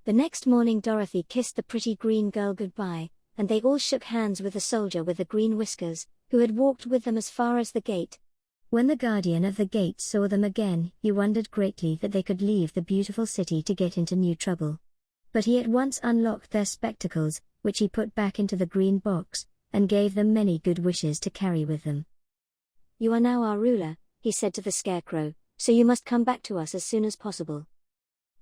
The next morning Dorothy kissed the pretty green girl goodbye, and they all shook hands with the soldier with the green whiskers, who had walked with them as far as the gate. When the guardian of the gate saw them again, he wondered greatly that they could leave the beautiful city to get into new trouble. But he at once unlocked their spectacles, which he put back into the green box, and gave them many good wishes to carry with them. "You are now our ruler," he said to the Scarecrow, "so you must come back to us as soon as possible."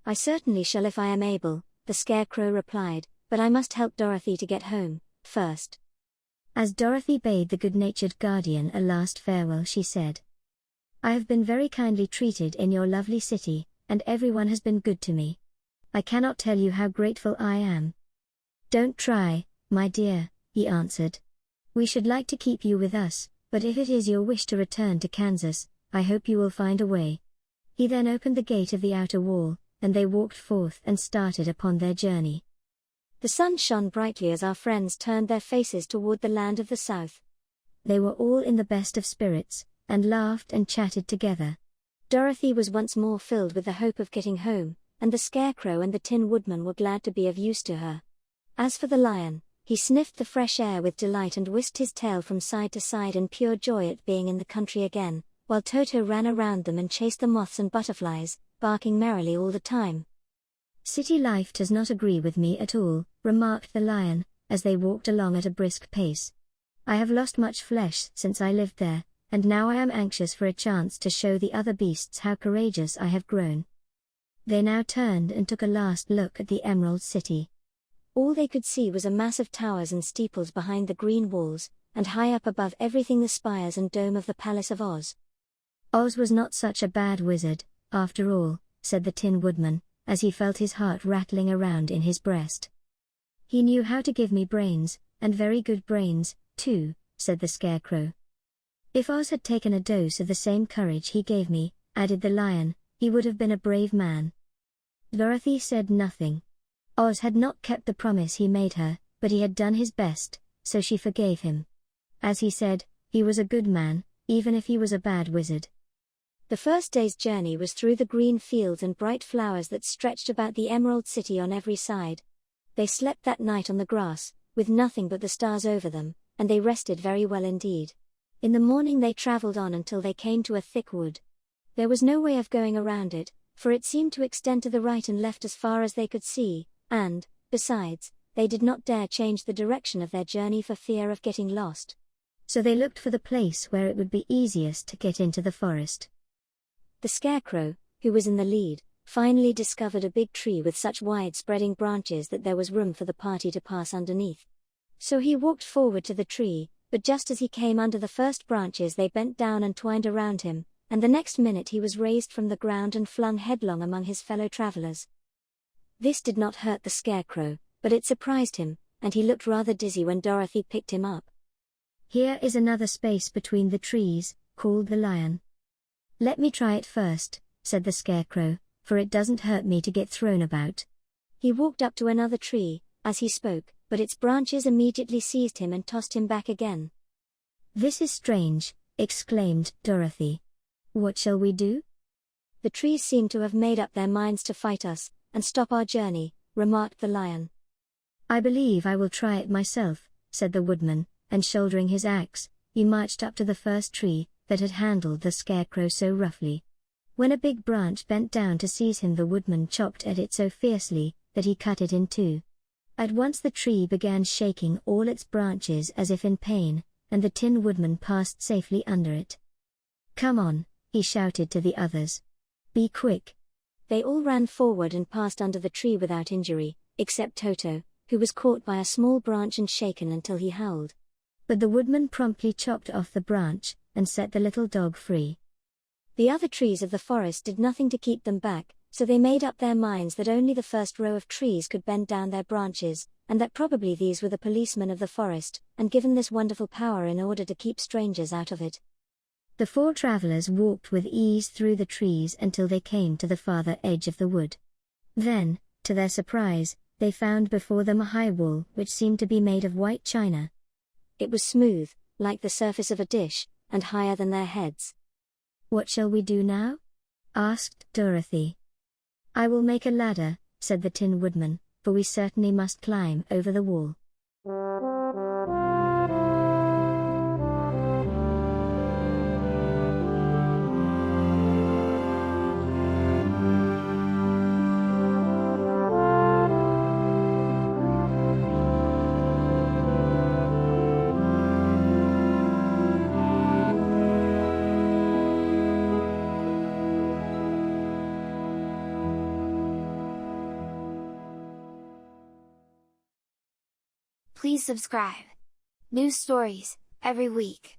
"I certainly shall if I am able," the Scarecrow replied, "but I must help Dorothy to get home, first." As Dorothy bade the good-natured guardian a last farewell, she said, "I have been very kindly treated in your lovely city, and everyone has been good to me. I cannot tell you how grateful I am." "Don't try, my dear," he answered. "We should like to keep you with us, but if it is your wish to return to Kansas, I hope you will find a way." He then opened the gate of the outer wall, and they walked forth and started upon their journey. The sun shone brightly as our friends turned their faces toward the land of the South. They were all in the best of spirits, and laughed and chatted together. Dorothy was once more filled with the hope of getting home, and the Scarecrow and the Tin Woodman were glad to be of use to her. As for the lion, he sniffed the fresh air with delight and whisked his tail from side to side in pure joy at being in the country again, while Toto ran around them and chased the moths and butterflies, barking merrily all the time. "City life does not agree with me at all," remarked the lion, as they walked along at a brisk pace. "I have lost much flesh since I lived there, and now I am anxious for a chance to show the other beasts how courageous I have grown." They now turned and took a last look at the Emerald City. All they could see was a mass of towers and steeples behind the green walls, and high up above everything the spires and dome of the Palace of Oz. "Oz was not such a bad wizard, after all," said the Tin Woodman, as he felt his heart rattling around in his breast. "He knew how to give me brains, and very good brains, too," said the Scarecrow. "If Oz had taken a dose of the same courage he gave me," added the lion, "he would have been a brave man." Dorothy said nothing. Oz had not kept the promise he made her, but he had done his best, so she forgave him. As he said, he was a good man, even if he was a bad wizard. The first day's journey was through the green fields and bright flowers that stretched about the Emerald City on every side. They slept that night on the grass, with nothing but the stars over them, and they rested very well indeed. In the morning they traveled on until they came to a thick wood. There was no way of going around it, for it seemed to extend to the right and left as far as they could see, and, besides, they did not dare change the direction of their journey for fear of getting lost. So they looked for the place where it would be easiest to get into the forest. The Scarecrow, who was in the lead, finally discovered a big tree with such wide-spreading branches that there was room for the party to pass underneath. So he walked forward to the tree, but just as he came under the first branches they bent down and twined around him, and the next minute he was raised from the ground and flung headlong among his fellow travelers. This did not hurt the Scarecrow, but it surprised him, and he looked rather dizzy when Dorothy picked him up. "Here is another space between the trees," called the lion. "Let me try it first," said the Scarecrow, "for it doesn't hurt me to get thrown about." He walked up to another tree, as he spoke, but its branches immediately seized him and tossed him back again. "This is strange," exclaimed Dorothy. "What shall we do?" "The trees seem to have made up their minds to fight us, and stop our journey," remarked the lion. "I believe I will try it myself," said the Woodman, and shouldering his axe, he marched up to the first tree that had handled the Scarecrow so roughly. When a big branch bent down to seize him, the Woodman chopped at it so fiercely that he cut it in two. At once the tree began shaking all its branches as if in pain, and the Tin Woodman passed safely under it. "Come on," he shouted to the others. "Be quick." They all ran forward and passed under the tree without injury, except Toto, who was caught by a small branch and shaken until he howled. But the Woodman promptly chopped off the branch, and set the little dog free. The other trees of the forest did nothing to keep them back, so they made up their minds that only the first row of trees could bend down their branches, and that probably these were the policemen of the forest, and given this wonderful power in order to keep strangers out of it. The four travelers walked with ease through the trees until they came to the farther edge of the wood. Then, to their surprise, they found before them a high wall which seemed to be made of white china. It was smooth, like the surface of a dish, and higher than their heads. "What shall we do now?" asked Dorothy. "I will make a ladder," said the Tin Woodman, for we certainly must climb over the wall. Please subscribe. New stories, every week.